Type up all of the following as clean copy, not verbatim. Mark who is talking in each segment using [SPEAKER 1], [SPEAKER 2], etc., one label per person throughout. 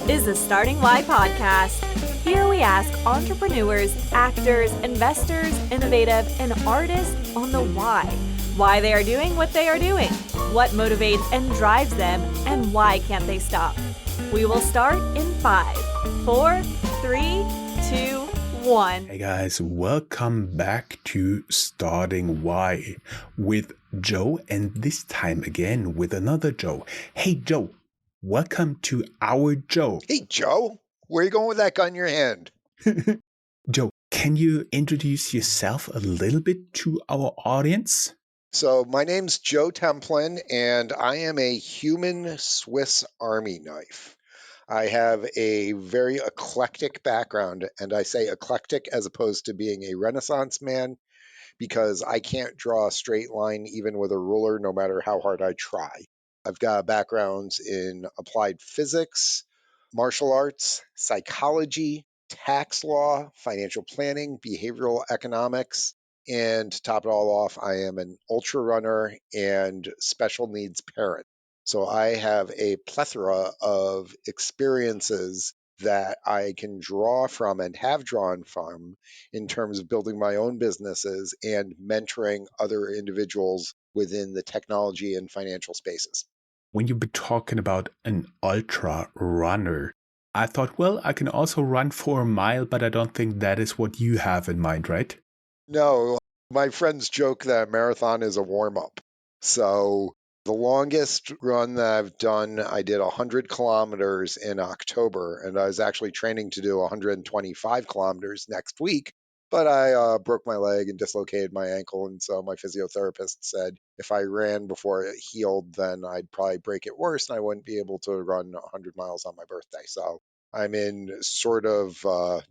[SPEAKER 1] is the Starting Why podcast. Here we ask entrepreneurs, actors, investors, innovative, and artists on the why they are doing what they are doing, what motivates and drives them, and why can't they stop. We will start in 5, 4, 3, 2, 1.
[SPEAKER 2] Hey guys, welcome back to Starting Why with Joe, and this time again with another Joe. Hey Joe, welcome to our Joe.
[SPEAKER 3] Hey Joe, where are you going with that gun in your hand?
[SPEAKER 2] Joe, can you introduce yourself a little bit to our audience?
[SPEAKER 3] So my name's Joe Templin, and I am a human Swiss Army knife. I have a very eclectic background, and I say eclectic as opposed to being a Renaissance man because I can't draw a straight line even with a ruler, no matter how hard I try. I've got backgrounds in applied physics, martial arts, psychology, tax law, financial planning, behavioral economics, and to top it all off, I am an ultra runner and special needs parent. So I have a plethora of experiences that I can draw from and have drawn from in terms of building my own businesses and mentoring other individuals within the technology and financial spaces.
[SPEAKER 2] When you've been talking about an ultra runner, I thought, well, I can also run for a mile, but I don't think that is what you have in mind, right?
[SPEAKER 3] No, my friends joke that a marathon is a warm up. So the longest run that I've done, I did 100 kilometers in October, and I was actually training to do 125 kilometers next week. But I broke my leg and dislocated my ankle. And so my physiotherapist said if I ran before it healed, then I'd probably break it worse and I wouldn't be able to run 100 miles on my birthday. So I'm in sort of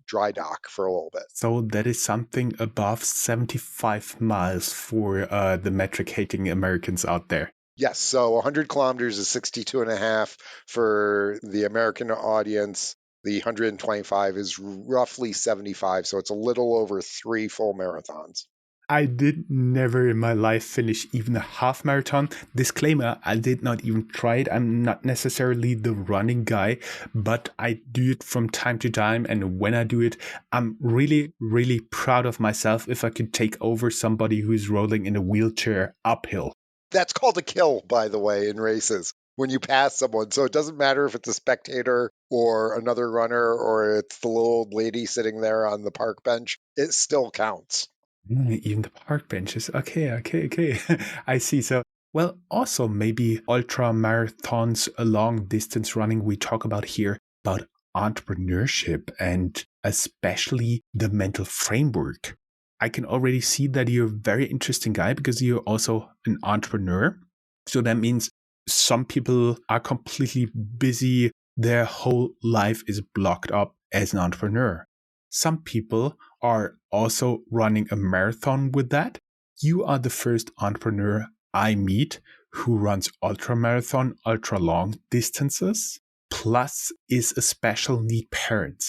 [SPEAKER 3] dry dock for a little bit.
[SPEAKER 2] So that is something above 75 miles for the metric hating Americans out there.
[SPEAKER 3] Yes, so 100 kilometers is 62 and a half for the American audience. The 125 is roughly 75, so it's a little over 3 full marathons.
[SPEAKER 2] I did never in my life finish even a half marathon. Disclaimer, I did not even try it. I'm not necessarily the running guy, but I do it from time to time. And when I do it, I'm really, really proud of myself if I could take over somebody who's rolling in a wheelchair uphill.
[SPEAKER 3] That's called a kill, by the way, in races when you pass someone. So it doesn't matter if it's a spectator or another runner or it's the little old lady sitting there on the park bench. It still counts.
[SPEAKER 2] Even the park benches. Okay. I see. So, well, also maybe ultra marathons, long distance running we talk about here, about entrepreneurship and especially the mental framework. I can already see that you're a very interesting guy because you're also an entrepreneur. So that means some people are completely busy. Their whole life is blocked up as an entrepreneur. Some people are also running a marathon with that. You are the first entrepreneur I meet who runs ultra marathon, ultra long distances, plus is a special need parent.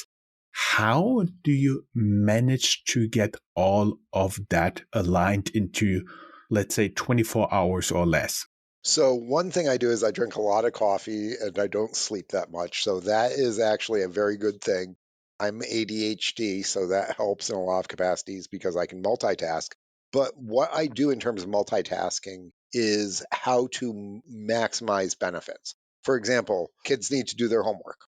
[SPEAKER 2] How do you manage to get all of that aligned into, let's say, 24 hours or less?
[SPEAKER 3] So one thing I do is I drink a lot of coffee and I don't sleep that much. So that is actually a very good thing. I'm ADHD, so that helps in a lot of capacities because I can multitask. But what I do in terms of multitasking is how to maximize benefits. For example, kids need to do their homework.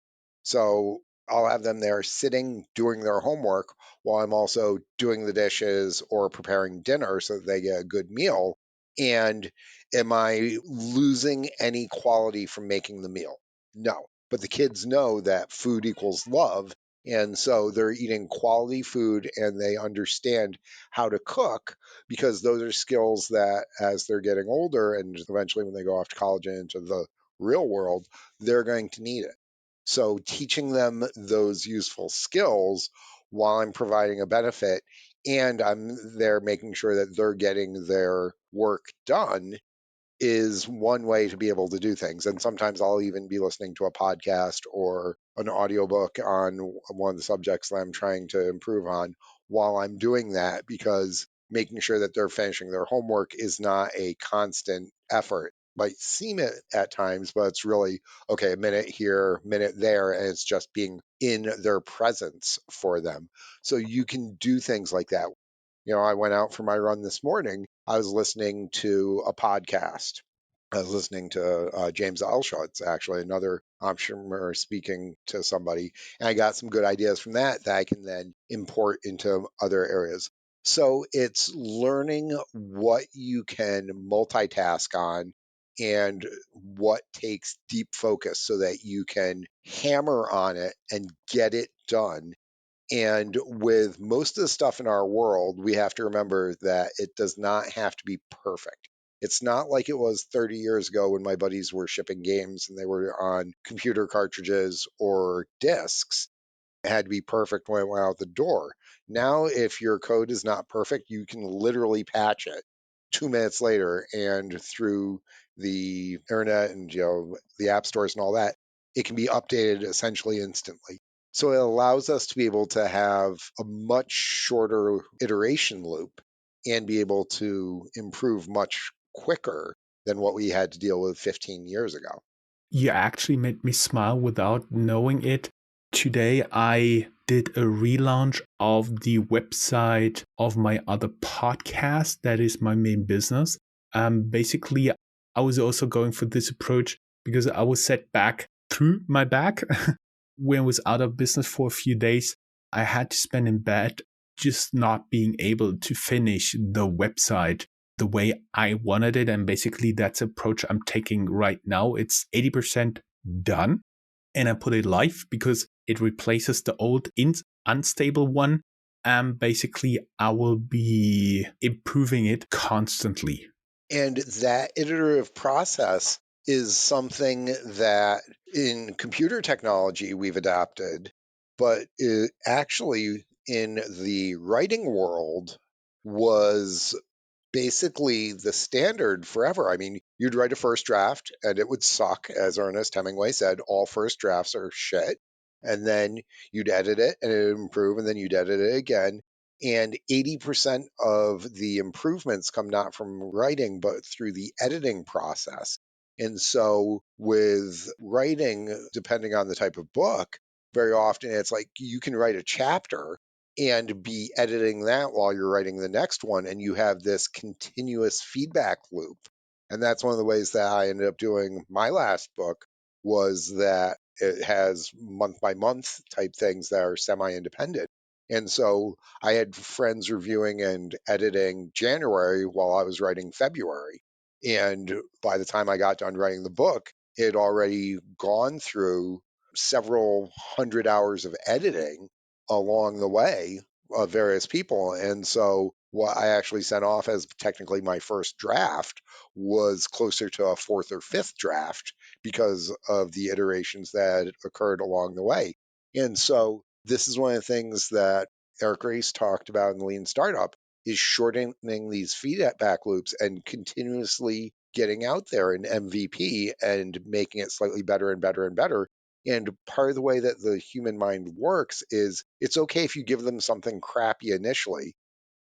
[SPEAKER 3] So I'll have them there sitting doing their homework while I'm also doing the dishes or preparing dinner so that they get a good meal. And am I losing any quality from making the meal? No. But the kids know that food equals love. And so they're eating quality food and they understand how to cook because those are skills that as they're getting older and eventually when they go off to college and into the real world, they're going to need it. So teaching them those useful skills while I'm providing a benefit and I'm there making sure that they're getting their work done is one way to be able to do things. And sometimes I'll even be listening to a podcast or an audiobook on one of the subjects that I'm trying to improve on while I'm doing that because making sure that they're finishing their homework is not a constant effort. might seem it at times, but it's really, okay, a minute here, minute there, and it's just being in their presence for them. So you can do things like that. I went out for my run this morning. I was listening to a podcast. I was listening to James Alshutz, actually, another entrepreneur speaking to somebody, and I got some good ideas from that I can then import into other areas. So it's learning what you can multitask on and what takes deep focus so that you can hammer on it and get it done. And with most of the stuff in our world, we have to remember that it does not have to be perfect. It's not like it was 30 years ago when my buddies were shipping games and they were on computer cartridges or discs. It had to be perfect when it went out the door. Now, if your code is not perfect, you can literally patch it 2 minutes later, and through the internet and the app stores and all that, it can be updated essentially instantly. So it allows us to be able to have a much shorter iteration loop and be able to improve much quicker than what we had to deal with 15 years ago.
[SPEAKER 2] You actually made me smile without knowing it. Today, I did a relaunch of the website of my other podcast. That is my main business. Basically, I was also going for this approach because I was set back through my back when I was out of business for a few days. I had to spend in bed just not being able to finish the website the way I wanted it. And basically, that's approach I'm taking right now. It's 80% done. And I put it live because it replaces the old unstable one. And basically, I will be improving it constantly.
[SPEAKER 3] And that iterative process is something that in computer technology we've adopted, but it actually in the writing world was basically the standard forever. I mean, you'd write a first draft and it would suck. As Ernest Hemingway said, all first drafts are shit. And then you'd edit it and it would improve, and then you'd edit it again. And 80% of the improvements come not from writing, but through the editing process. And so with writing, depending on the type of book, very often it's like you can write a chapter and be editing that while you're writing the next one, and you have this continuous feedback loop. And that's one of the ways that I ended up doing my last book, was that it has month by month type things that are semi-independent. And so I had friends reviewing and editing January while I was writing February. And by the time I got done writing the book, it had already gone through several hundred hours of editing along the way of various people. And so what I actually sent off as technically my first draft was closer to a fourth or fifth draft because of the iterations that occurred along the way. And so this is one of the things that Eric Ries talked about in Lean Startup, is shortening these feedback loops and continuously getting out there in MVP and making it slightly better and better and better. And part of the way that the human mind works is it's okay if you give them something crappy initially,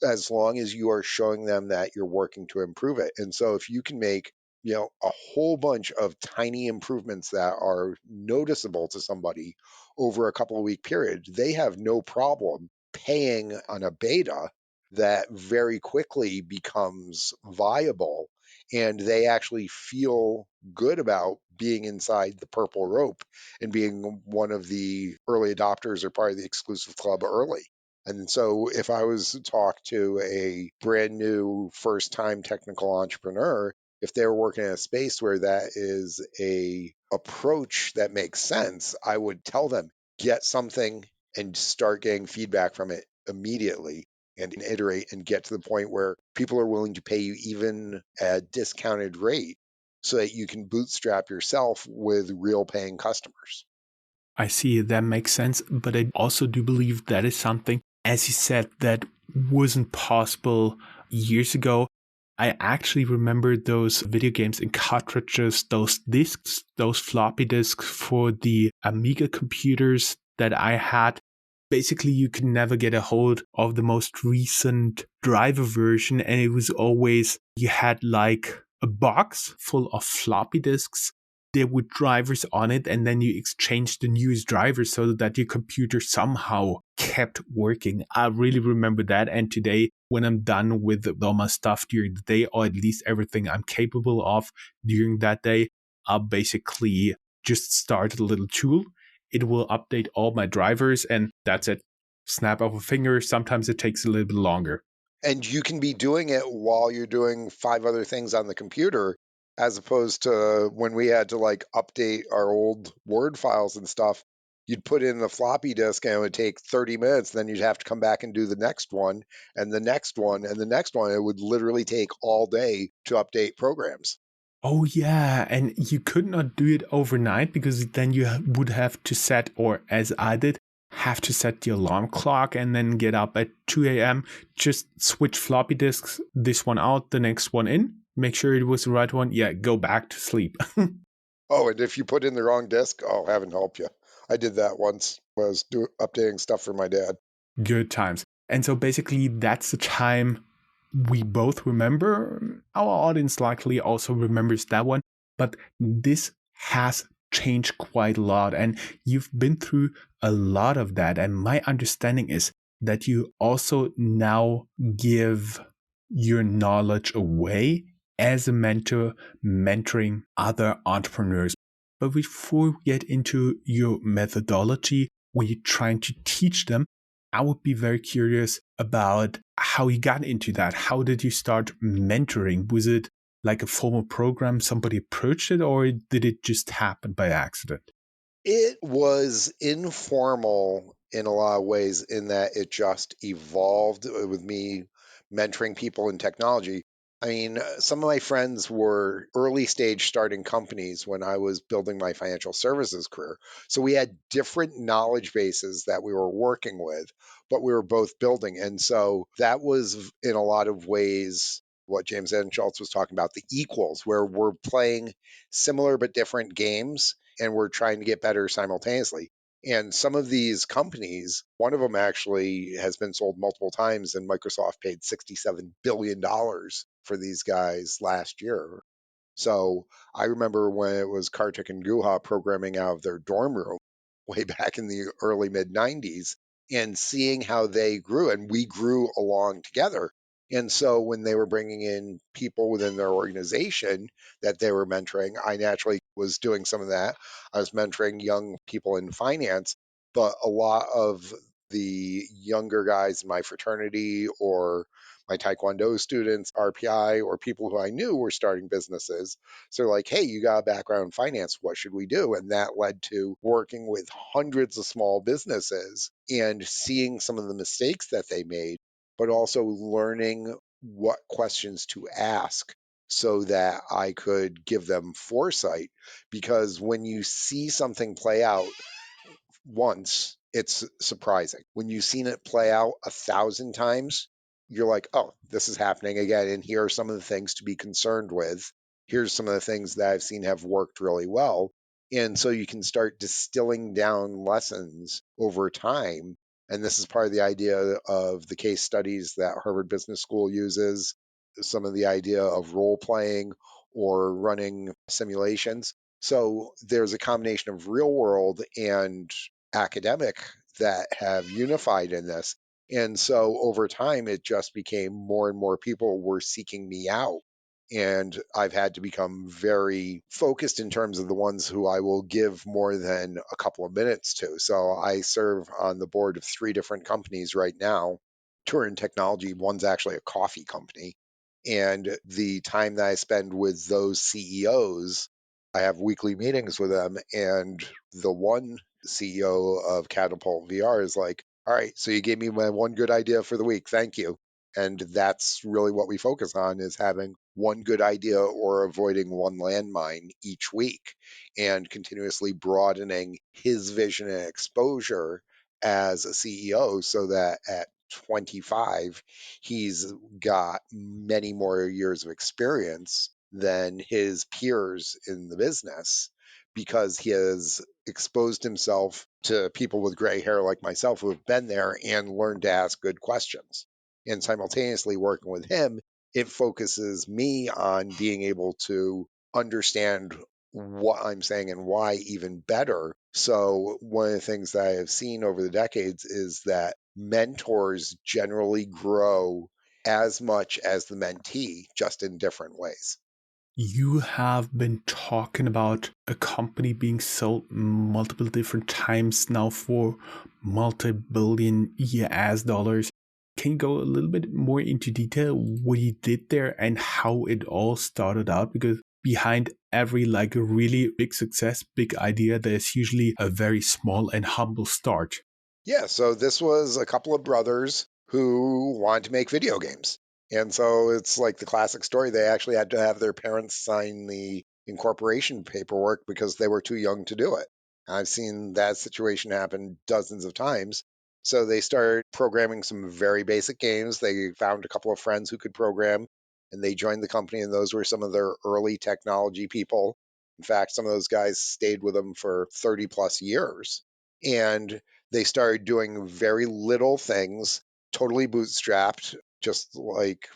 [SPEAKER 3] as long as you are showing them that you're working to improve it. And so if you can make, a whole bunch of tiny improvements that are noticeable to somebody over a couple of week period, they have no problem paying on a beta that very quickly becomes viable, and they actually feel good about being inside the purple rope and being one of the early adopters or part of the exclusive club early. And so if I was to talk to a brand new first time technical entrepreneur, if they're working in a space where that is a approach that makes sense, I would tell them, get something and start getting feedback from it immediately and iterate and get to the point where people are willing to pay you even a discounted rate so that you can bootstrap yourself with real paying customers.
[SPEAKER 2] I see, that makes sense. But I also do believe that is something, as you said, that wasn't possible years ago. I actually remember those video games in cartridges, those discs, those floppy disks for the Amiga computers that I had. Basically, you could never get a hold of the most recent driver version. And it was always, you had like a box full of floppy disks there with drivers on it, and then you exchange the newest drivers so that your computer somehow kept working. I really remember that. And today, when I'm done with all my stuff during the day, or at least everything I'm capable of during that day, I'll basically just start a little tool. It will update all my drivers, and that's it. Snap of a finger. Sometimes it takes a little bit longer.
[SPEAKER 3] And you can be doing it while you're doing 5 other things on the computer, as opposed to when we had to like update our old Word files and stuff. You'd put in the floppy disk and it would take 30 minutes. Then you'd have to come back and do the next one and the next one and the next one. It would literally take all day to update programs.
[SPEAKER 2] Oh, yeah. And you could not do it overnight because then you would have to set, or as I did, have to set the alarm clock and then get up at 2 a.m. Just switch floppy disks, this one out, the next one in, make sure it was the right one. Yeah, go back to sleep.
[SPEAKER 3] Oh, and if you put in the wrong disk, oh, heaven help you. I did that once. Was updating stuff for my dad.
[SPEAKER 2] Good times. And so basically, that's the time we both remember. Our audience likely also remembers that one. But this has changed quite a lot. And you've been through a lot of that. And my understanding is that you also now give your knowledge away as a mentor, mentoring other entrepreneurs. But before we get into your methodology, where you're trying to teach them, I would be very curious about how you got into that. How did you start mentoring? Was it like a formal program, somebody approached it, or did it just happen by accident?
[SPEAKER 3] It was informal in a lot of ways in that it just evolved with me mentoring people in technology. I mean, some of my friends were early stage starting companies when I was building my financial services career. So we had different knowledge bases that we were working with, but we were both building. And so that was in a lot of ways what James N. Schultz was talking about, the equals, where we're playing similar but different games and we're trying to get better simultaneously. And some of these companies, one of them actually has been sold multiple times, and Microsoft paid $67 billion for these guys last year. So I remember when it was Kartik and Guha programming out of their dorm room way back in the early mid 90s and seeing how they grew, and we grew along together. And so when they were bringing in people within their organization that they were mentoring, I naturally was doing some of that. I was mentoring young people in finance, but a lot of the younger guys in my fraternity or my Taekwondo students, RPI, or people who I knew were starting businesses. So they're like, hey, you got a background in finance. What should we do? And that led to working with hundreds of small businesses and seeing some of the mistakes that they made, but also learning what questions to ask so that I could give them foresight. Because when you see something play out once, it's surprising. When you've seen it play out 1,000 times, you're like, oh, this is happening again. And here are some of the things to be concerned with. Here's some of the things that I've seen have worked really well. And so you can start distilling down lessons over time. And this is part of the idea of the case studies that Harvard Business School uses, some of the idea of role playing or running simulations. So there's a combination of real world and academic that have unified in this. And so over time, it just became more and more people were seeking me out. And I've had to become very focused in terms of the ones who I will give more than a couple of minutes to. So I serve on the board of 3 different companies right now. Two are in technology, one's actually a coffee company. And the time that I spend with those CEOs, I have weekly meetings with them. And the one CEO of Catapult VR is like, all right, so you gave me my one good idea for the week. Thank you. And that's really what we focus on, is having one good idea or avoiding one landmine each week and continuously broadening his vision and exposure as a CEO so that at 25, he's got many more years of experience than his peers in the business because he has exposed himself to people with gray hair like myself who have been there and learned to ask good questions. And simultaneously working with him, it focuses me on being able to understand what I'm saying and why even better. So, one of the things that I have seen over the decades is that mentors generally grow as much as the mentee, just in different ways.
[SPEAKER 2] You have been talking about a company being sold multiple different times now for multi-billion US dollars. Can you go a little bit more into detail what you did there and how it all started out? Because behind every like a really big success, big idea, there's usually a very small and humble start.
[SPEAKER 3] Yeah, so this was a couple of brothers who wanted to make video games. And so it's like the classic story. They actually had to have their parents sign the incorporation paperwork because they were too young to do it. I've seen that situation happen dozens of times. So they started programming some very basic games. They found a couple of friends who could program and they joined the company, and those were some of their early technology people. In fact, some of those guys stayed with them for 30 plus years. And they started doing very little things, totally bootstrapped, just like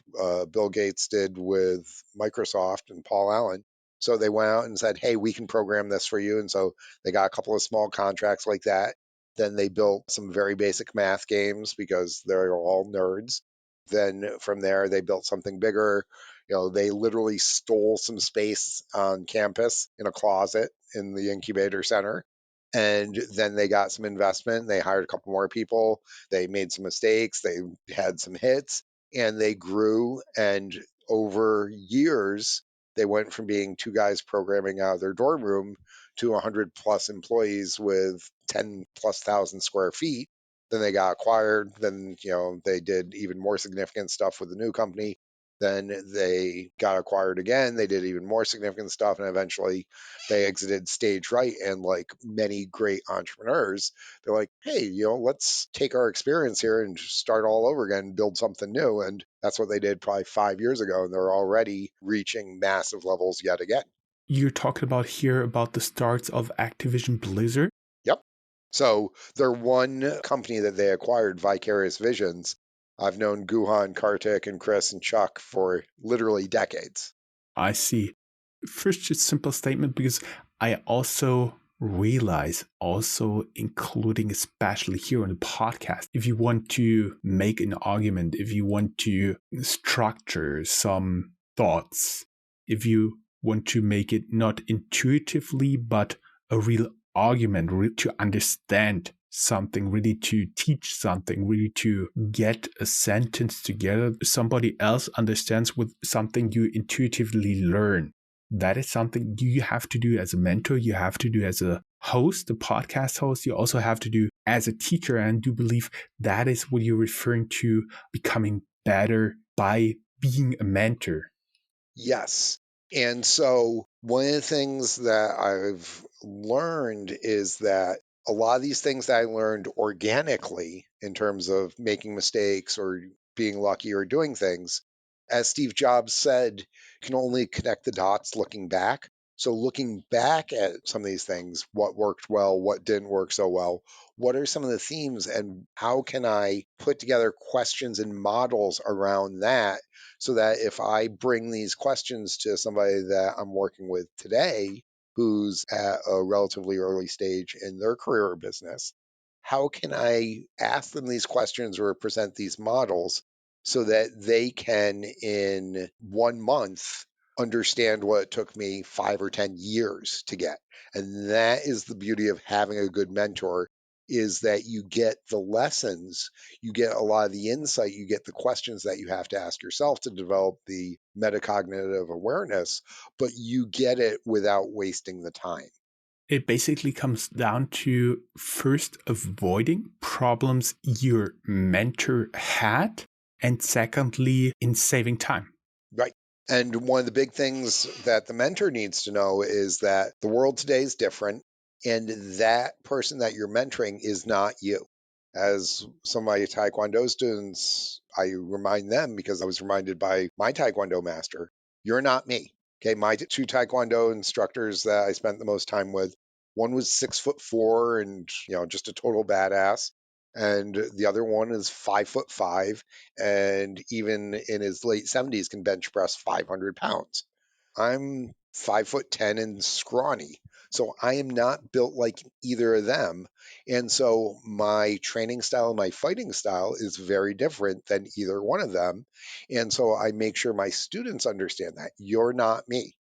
[SPEAKER 3] Bill Gates did with Microsoft and Paul Allen. So they went out and said, hey, we can program this for you. And so they got a couple of small contracts like that. Then they built some very basic math games because they're all nerds. Then from there, they built something bigger. They literally stole some space on campus in a closet in the incubator center, and then they got some investment. They hired a couple more people. They made some mistakes. They had some hits, and they grew. And over years, they went from being two guys programming out of their dorm room to 100 plus employees with 10 plus thousand square feet. Then they got acquired. Then, they did even more significant stuff with the new company. Then they got acquired again. They did even more significant stuff. And eventually they exited stage right. And like many great entrepreneurs, they're like, hey, let's take our experience here and just start all over again, build something new. And that's what they did probably 5 years ago. And they're already reaching massive levels yet again.
[SPEAKER 2] You're talking about here about the starts of Activision Blizzard.
[SPEAKER 3] Yep. So their one company that they acquired, Vicarious Visions, I've known Guhan, Kartik, and Chris and Chuck for literally decades.
[SPEAKER 2] I see. First, just simple statement because I also realize, also including especially here on the podcast, if you want to make an argument, if you want to structure some thoughts, if you want to make it not intuitively, but a real argument, to understand something, really to teach something, really to get a sentence together, somebody else understands with something you intuitively learn. That is something you have to do as a mentor. You have to do as a host, a podcast host. You also have to do as a teacher. And do believe that is what you're referring to, becoming better by being a mentor.
[SPEAKER 3] Yes. And so one of the things that I've learned is that a lot of these things that I learned organically in terms of making mistakes or being lucky or doing things, as Steve Jobs said, you can only connect the dots looking back. So looking back at some of these things, what worked well, what didn't work so well, what are some of the themes, and how can I put together questions and models around that so that if I bring these questions to somebody that I'm working with today, who's at a relatively early stage in their career or business, how can I ask them these questions or present these models so that they can, in 1 month, understand what it took me 5 or 10 years to get? And that is the beauty of having a good mentor, is that you get the lessons, you get a lot of the insight, you get the questions that you have to ask yourself to develop the metacognitive awareness, but you get it without wasting the time.
[SPEAKER 2] It basically comes down to first avoiding problems your mentor had, and secondly, in saving time.
[SPEAKER 3] Right. And one of the big things that the mentor needs to know is that the world today is different, and that person that you're mentoring is not you. As some of my Taekwondo students, I remind them, because I was reminded by my Taekwondo master, you're not me. Okay. My two Taekwondo instructors that I spent the most time with, one was 6'4" and, just a total badass. and the other one is 5'5", and even in his late 70s can bench press 500 pounds. I'm 5'10" and scrawny. So I am not built like either of them. And so my training style and my fighting style is very different than either one of them. And so I make sure my students understand that you're not me.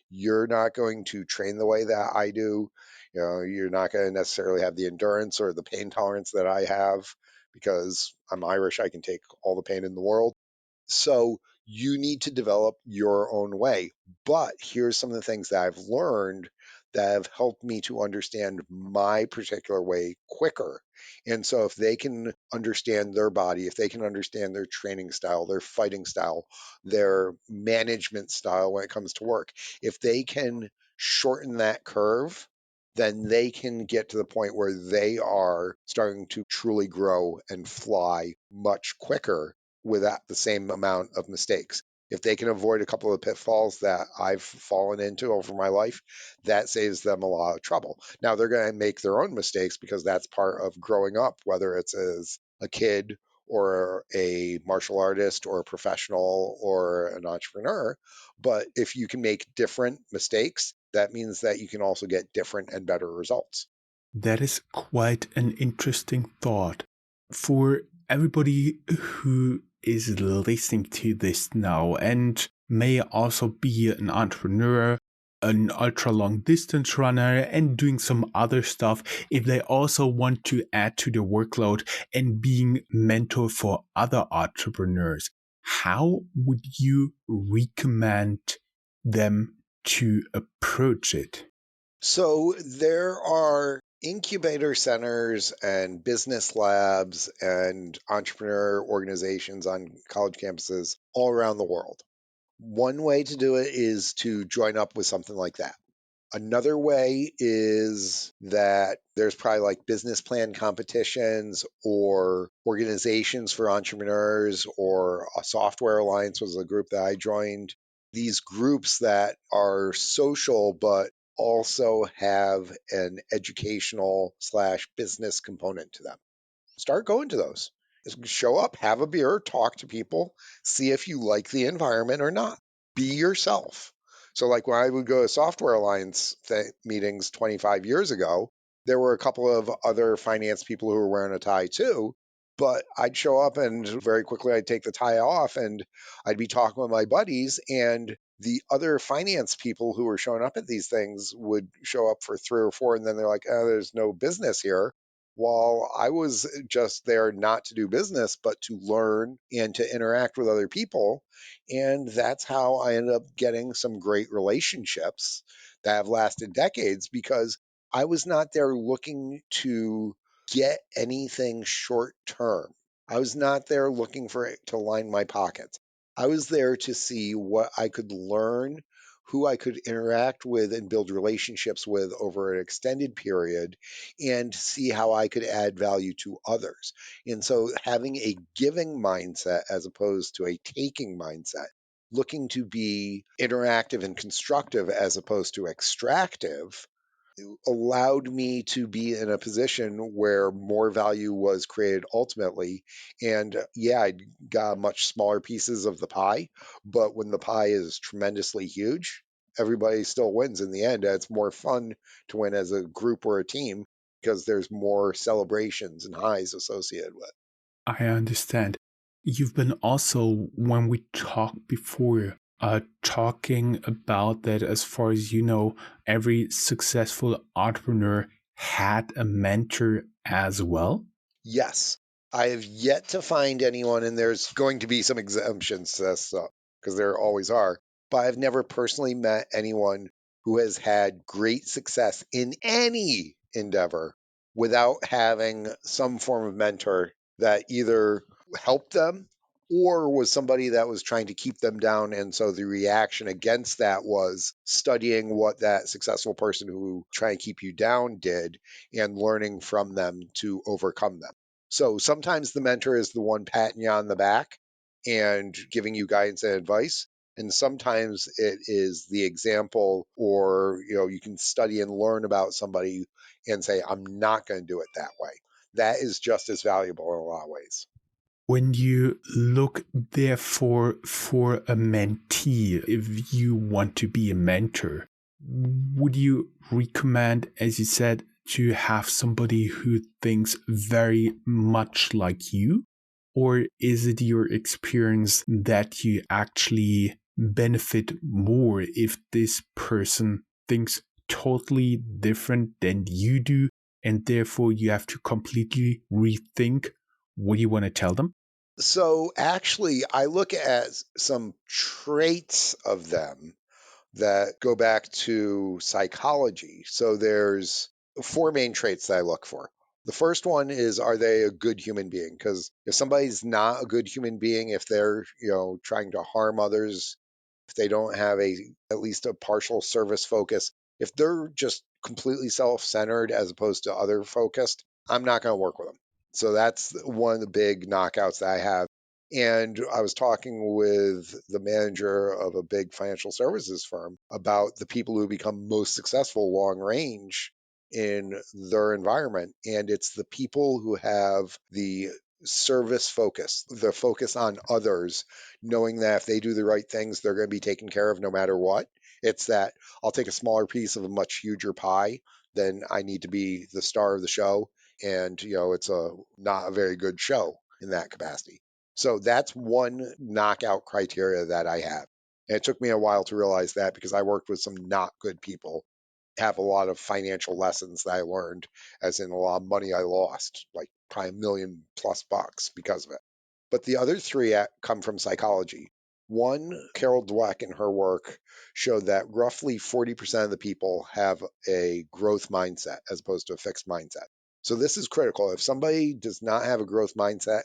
[SPEAKER 3] You're not going to train the way that I do. You're not going to necessarily have the endurance or the pain tolerance that I have because I'm Irish. I can take all the pain in the world. So you need to develop your own way. But here's some of the things that I've learned that have helped me to understand my particular way quicker. And so if they can understand their body, if they can understand their training style, their fighting style, their management style when it comes to work, if they can shorten that curve, then they can get to the point where they are starting to truly grow and fly much quicker without the same amount of mistakes. If they can avoid a couple of pitfalls that I've fallen into over my life, that saves them a lot of trouble. Now, they're going to make their own mistakes because that's part of growing up, whether it's as a kid or a martial artist or a professional or an entrepreneur. But if you can make different mistakes, that means that you can also get different and better results.
[SPEAKER 2] That is quite an interesting thought. For everybody who is listening to this now and may also be an entrepreneur, an ultra long distance runner, and doing some other stuff, if they also want to add to the workload and being mentor for other entrepreneurs, how would you recommend them to approach it?
[SPEAKER 3] So there are incubator centers and business labs and entrepreneur organizations on college campuses all around the world. One way to do it is to join up with something like that. Another way is that there's probably like business plan competitions or organizations for entrepreneurs, or a software alliance was a group that I joined. These groups that are social but also have an educational slash business component to them. Start going to those. Show up, have a beer, talk to people, see if you like the environment or not. Be yourself. So, like when I would go to Software Alliance meetings 25 years ago, there were a couple of other finance people who were wearing a tie too. But I'd show up and very quickly I'd take the tie off and I'd be talking with my buddies. And the other finance people who were showing up at these things would show up for 3 or 4, and then they're like, oh, there's no business here. While I was just there not to do business, but to learn and to interact with other people. And that's how I ended up getting some great relationships that have lasted decades, because I was not there looking to get anything short term. I was not there looking for it to line my pockets. I was there to see what I could learn, who I could interact with and build relationships with over an extended period, and see how I could add value to others. And so having a giving mindset as opposed to a taking mindset, looking to be interactive and constructive as opposed to extractive, allowed me to be in a position where more value was created ultimately. And yeah, I got much smaller pieces of the pie, but when the pie is tremendously huge, everybody still wins in the end. It's more fun to win as a group or a team because there's more celebrations and highs associated with it.
[SPEAKER 2] I understand. You've been also, when we talked before, talking about that as far as you know, every successful entrepreneur had a mentor as well.
[SPEAKER 3] Yes, I have yet to find anyone, and there's going to be some exemptions to this because there always are. But I've never personally met anyone who has had great success in any endeavor without having some form of mentor that either helped them or was somebody that was trying to keep them down. And so the reaction against that was studying what that successful person who trying to keep you down did and learning from them to overcome them. So sometimes the mentor is the one patting you on the back and giving you guidance and advice. And sometimes it is the example, or you can study and learn about somebody and say, I'm not going to do it that way. that is just as valuable in a lot of ways.
[SPEAKER 2] When you look therefore for a mentee, if you want to be a mentor, would you recommend, as you said, to have somebody who thinks very much like you? Or is it your experience that you actually benefit more if this person thinks totally different than you do, and therefore you have to completely rethink what do you want to tell them?
[SPEAKER 3] So actually, I look at some traits of them that go back to psychology. So there's four main traits that I look for. The first one is, are they a good human being? Because if somebody's not a good human being, if they're, trying to harm others, if they don't have at least a partial service focus, if they're just completely self-centered as opposed to other focused, I'm not going to work with them. So that's one of the big knockouts that I have. And I was talking with the manager of a big financial services firm about the people who become most successful long range in their environment. And it's the people who have the service focus, the focus on others, knowing that if they do the right things, they're going to be taken care of no matter what. It's that I'll take a smaller piece of a much huger pie, then I need to be the star of the show. And, it's not a very good show in that capacity. So that's one knockout criteria that I have. And it took me a while to realize that because I worked with some not good people, have a lot of financial lessons that I learned, as in a lot of money I lost, like probably $1 million+ because of it. But the other three come from psychology. One, Carol Dweck in her work showed that roughly 40% of the people have a growth mindset as opposed to a fixed mindset. So this is critical. If somebody does not have a growth mindset,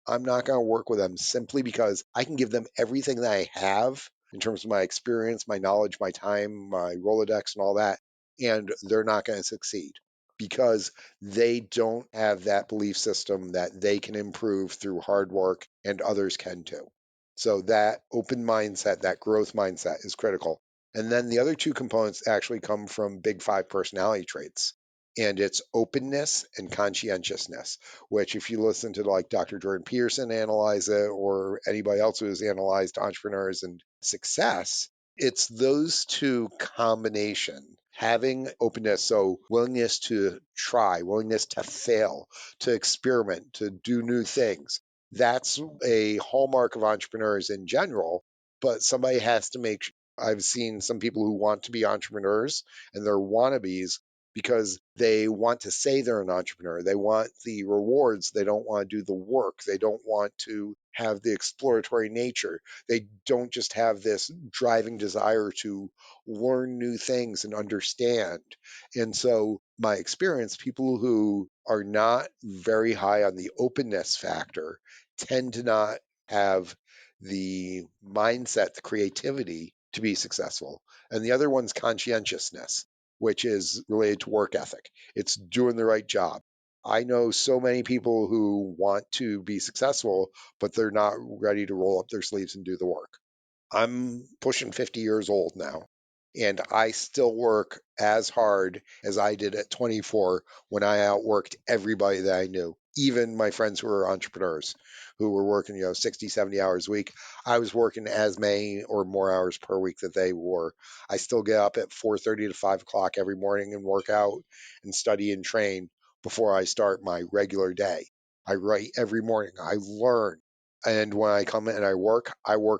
[SPEAKER 3] I'm not going to work with them simply because I can give them everything that I have in terms of my experience, my knowledge, my time, my Rolodex, and all that, and they're not going to succeed because they don't have that belief system that they can improve through hard work and others can too. So that open mindset, that growth mindset is critical. And then the other two components actually come from big five personality traits. And it's openness and conscientiousness, which if you listen to like Dr. Jordan Peterson analyze it or anybody else who has analyzed entrepreneurs and success, it's those two combination. Having openness, so willingness to try, willingness to fail, to experiment, to do new things. That's a hallmark of entrepreneurs in general, but somebody has to make I've seen some people who want to be entrepreneurs and they're wannabes because they want to say they're an entrepreneur. They want the rewards. They don't want to do the work. They don't want to have the exploratory nature. They don't just have this driving desire to learn new things and understand. And so, my experience, people who are not very high on the openness factor tend to not have the mindset, the creativity to be successful. And the other one's conscientiousness, which is related to work ethic. It's doing the right job. I know so many people who want to be successful, but they're not ready to roll up their sleeves and do the work. I'm pushing 50 years old now, and I still work as hard as I did at 24 when I outworked everybody that I knew, even my friends who were entrepreneurs who were working, 60, 70 hours a week. I was working as many or more hours per week that they were. I still get up at 4:30 to 5 o'clock every morning and work out and study and train before I start my regular day. I write every morning. I learn. And when I come in and I work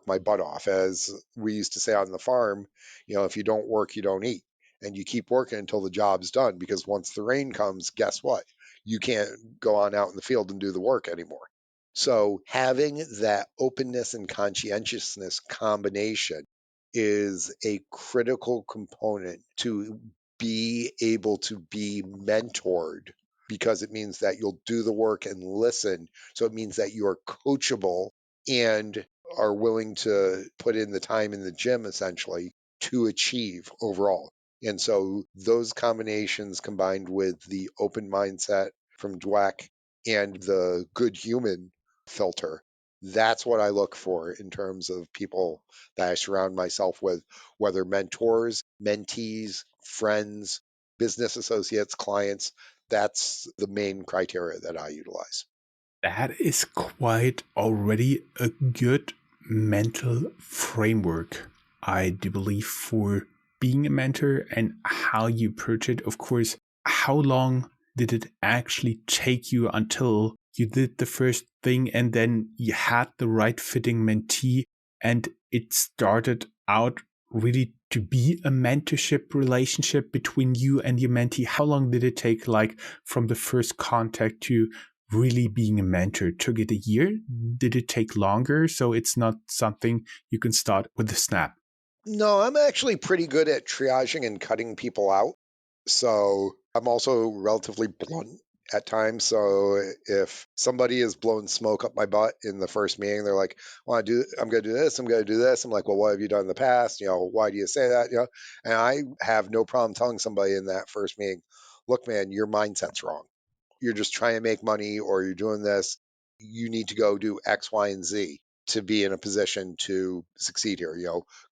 [SPEAKER 3] my butt off. As we used to say on the farm, if you don't work, you don't eat. And you keep working until the job's done because once the rain comes, guess what? You can't go on out in the field and do the work anymore. So having that openness and conscientiousness combination is a critical component to be able to be mentored because it means that you'll do the work and listen. So it means that you're coachable and are willing to put in the time in the gym essentially to achieve overall. And so those combinations combined with the open mindset from Dweck and the good human filter, that's what I look for in terms of people that I surround myself with, whether mentors, mentees, friends, business associates, clients. That's the main criteria that I utilize.
[SPEAKER 2] That is quite already a good mental framework, I do believe, for being a mentor and how you approach it. Of course, how long did it actually take you until you did the first thing and then you had the right fitting mentee and it started out really to be a mentorship relationship between you and your mentee? How long did it take, like from the first contact to really being a mentor? Took it a year? Did it take longer? So it's not something you can start with a snap.
[SPEAKER 3] No, I'm actually pretty good at triaging and cutting people out. So I'm also relatively blunt at times. So if somebody is blowing smoke up my butt in the first meeting, they're like, "Well, I'm going to do this. I'm going to do this." I'm like, "Well, what have you done in the past? Why do you say that?" And I have no problem telling somebody in that first meeting, "Look, man, your mindset's wrong. You're just trying to make money, or you're doing this. You need to go do X, Y, and Z to be in a position to succeed here.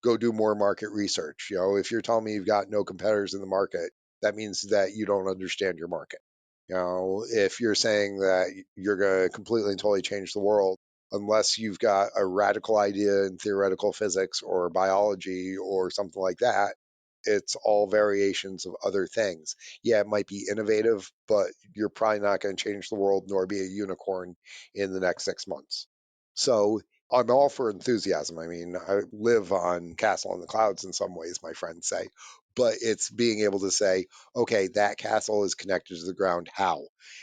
[SPEAKER 3] Go do more market research. If you're telling me you've got no competitors in the market, that means that you don't understand your market. If you're saying that you're going to completely and totally change the world, unless you've got a radical idea in theoretical physics or biology or something like that, it's all variations of other things. Yeah, it might be innovative, but you're probably not going to change the world nor be a unicorn in the next 6 months. So I'm all for enthusiasm. I mean, I live on castle in the clouds in some ways, my friends say, but it's being able to say, okay, that castle is connected to the ground. How?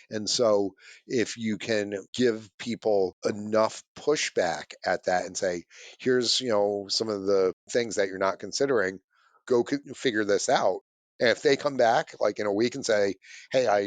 [SPEAKER 3] And so if you can give people enough pushback at that and say, here's, some of the things that you're not considering, go figure this out. And if they come back like in a week and say, hey, I,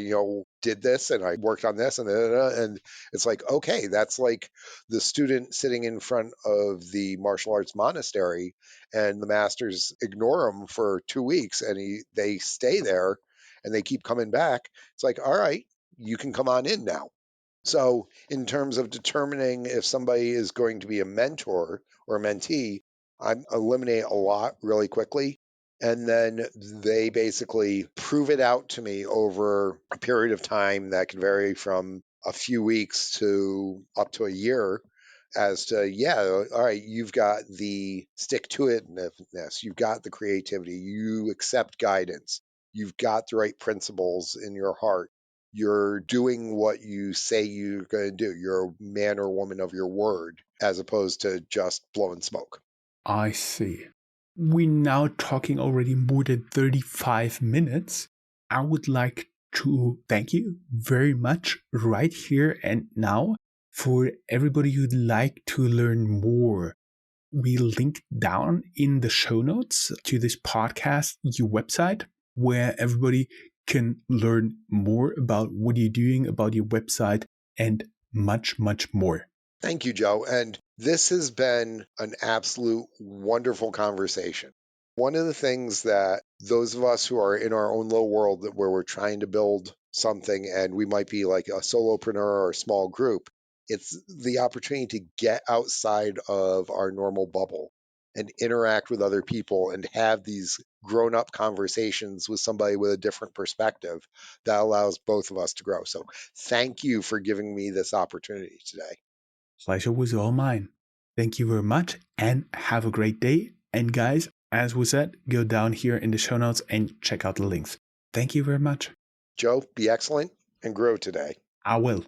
[SPEAKER 3] did this and I worked on this and it's like, okay, that's like the student sitting in front of the martial arts monastery and the masters ignore him for 2 weeks and they stay there and they keep coming back. It's like, all right, you can come on in now. So, in terms of determining if somebody is going to be a mentor or a mentee, I eliminate a lot really quickly. And then they basically prove it out to me over a period of time that can vary from a few weeks to up to a year as to, yeah, all right, you've got the stick to itness, you've got the creativity, you accept guidance, you've got the right principles in your heart, you're doing what you say you're going to do. You're a man or woman of your word, as opposed to just blowing smoke.
[SPEAKER 2] I see. We're now talking already more than 35 minutes. I would like to thank you very much right here and now. For everybody who'd like to learn more, we link down in the show notes to this podcast, your website, where everybody can learn more about what you're doing, about your website, and much, much more.
[SPEAKER 3] Thank you, Joe. And this has been an absolute wonderful conversation. One of the things that those of us who are in our own little world where we're trying to build something and we might be like a solopreneur or a small group, it's the opportunity to get outside of our normal bubble and interact with other people and have these grown up conversations with somebody with a different perspective that allows both of us to grow. So thank you for giving me this opportunity today.
[SPEAKER 2] Pleasure was all mine. Thank you very much and have a great day. And guys, as we said, go down here in the show notes and check out the links. Thank you very much.
[SPEAKER 3] Joe, be excellent and grow today.
[SPEAKER 2] I will.